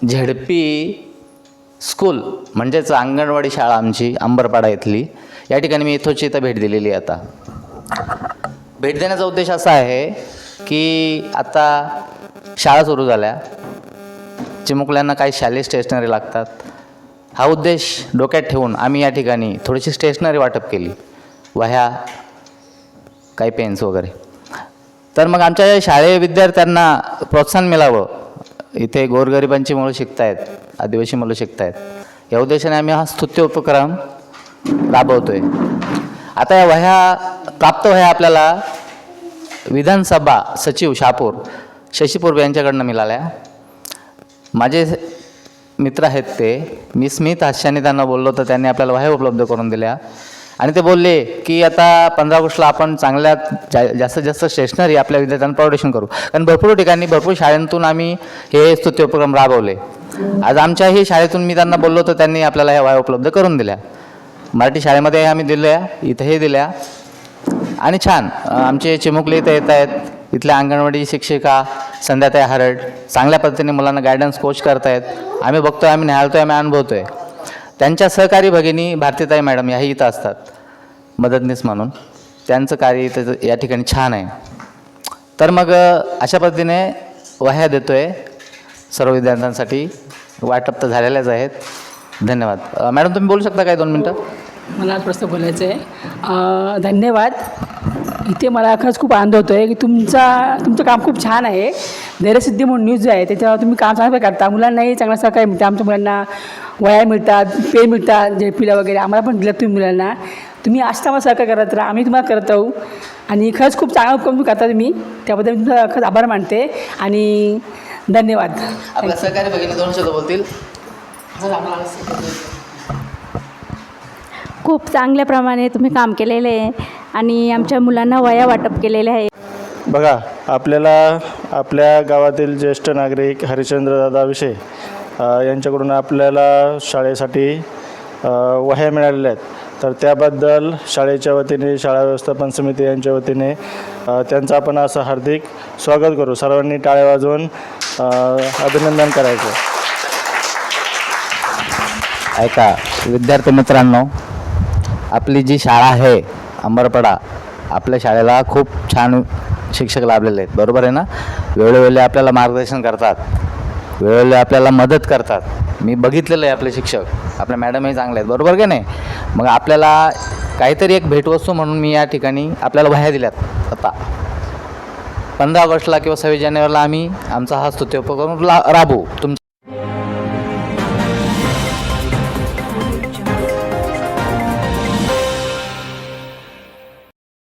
ZP school म्हणजेच अंगणवाडी शाळा आमची अंबरपाडा इथली, या ठिकाणी मी इथं भेट दिलेली आहे. आता भेट देण्याचा उद्देश असा आहे की आता शाळा सुरू झाल्या, चिमुकल्यांना काही शालेय स्टेशनरी लागतात. हा उद्देश डोक्यात ठेवून आम्ही या ठिकाणी थोडीशी स्टेशनरी वाटप केली, वह्या, काही पेन्स वगैरे. तर मग आमच्या शालेय विद्यार्थ्यांना प्रोत्साहन मिळावं, इथे गोरगरिबांची मुलं शिकत आहेत, आदिवासी मुलं शिकत आहेत, या उद्देशाने आम्ही हा स्तुत्य उपक्रम राबवतो आहे. आता या वह्या, प्राप्त वह्या आपल्याला विधानसभा सचिव शहापूर शशीपूर्व यांच्याकडनं मिळाल्या. माझे मित्र आहेत ते, मी स्मित हास्याने त्यांना बोललो तर त्यांनी आपल्याला वह्या उपलब्ध करून दिल्या आणि ते बोलले की आता 15 ऑगस्टला आपण चांगल्या जास्तीत जास्त स्टेशनरी आपल्या विद्यार्थ्यांना प्रोडक्शन करू. कारण भरपूर ठिकाणी भरपूर शाळांतून आम्ही हे स्तुत्य उपक्रम राबवले. आज आमच्याही शाळेतून मी त्यांना बोललो तर त्यांनी आपल्याला ह्या वह्या उपलब्ध करून दिल्या. मराठी शाळेमध्ये आम्ही दिल्या, इथंही दिल्या आणि छान आमचे चिमुकले इथं येत आहेत. इथल्या अंगणवाडी शिक्षिका संध्याताई हरड चांगल्या पद्धतीने मुलांना गायडन्स कोच करतायत. आम्ही बघतोय, आम्ही निहाळतोय, आम्ही अनुभवतो आहे. त्यांच्या सहकारी भगिनी भारतीताई मॅडम ह्याही इथं असतात मदतनीस म्हणून. त्यांचं कार्य इथं या ठिकाणी छान आहे. तर मग अशा पद्धतीने वह्या देतो आहे सर्व विद्यार्थ्यांसाठी. वाटप तर झालेल्याच आहेत. धन्यवाद. मॅडम तुम्ही बोलू शकता काय 2 मिनटं? मला प्रश्न बोलायचं आहे. धन्यवाद. इथे मला खरंच खूप आनंद होतो आहे की तुमचं काम खूप छान आहे. धैर्यसिद्धी म्हणून न्यूज आहे त्याच्यावर तुम्ही काम चांगलं करता. मुलांनाही चांगलं सहकार्य मिळतं. आमच्या मुलांना वह्या मिळतात, पेन मिळतात, झेडपीला वगैरे आम्हाला पण दिलं तुम्ही मुलांना. तुम्ही असं आम्हाला सहकार्य करत राहा, आम्ही तुम्हाला करत राहू. आणि खरंच खूप चांगलं उपक्रम करता तुम्ही, त्याबद्दल मी तुमचा खरंच आभार मानते आणि धन्यवाद. आपल्या सहकारी भगिनी 2 शब्द बोलतील. खूप चांगल्या प्रमाणे तुम्ही काम केलेलं आहे आणि आमच्या मुलांना वह्या वाटप केलेले आहे. बघा, आपल्याला आपल्या गावातील ज्येष्ठ नागरिक हरिश्चंद्रदादा विषे यांच्याकडून आपल्याला शाळेसाठी वह्या मिळालेल्या आहेत. तर त्याबद्दल शाळेच्या वतीने, शाळा व्यवस्थापन समिती यांच्या वतीने त्यांचं आपण असं हार्दिक स्वागत करू. सर्वांनी टाळ्या वाजवून अभिनंदन करायचं. ऐका विद्यार्थी मित्रांनो, आपली जी शाळा आहे अंबरपाडा, आपल्या शाळेला खूप छान शिक्षक लाभलेले आहेत, बरोबर आहे ना? वेळोवेळी आपल्याला मार्गदर्शन करतात, वेळोवेळी आपल्याला मदत करतात. मी बघितलेलं आहे आपले शिक्षक, आपल्या मॅडमही चांगले आहेत, बरोबर की नाही? मग आपल्याला काहीतरी एक भेटवस्तू म्हणून मी या ठिकाणी आपल्याला वह्या दिल्यात. आता 15 ऑगस्टला किंवा 26 जानेवारीला आम्ही आमचा हा स्तुत्य उपक्रम राबवू.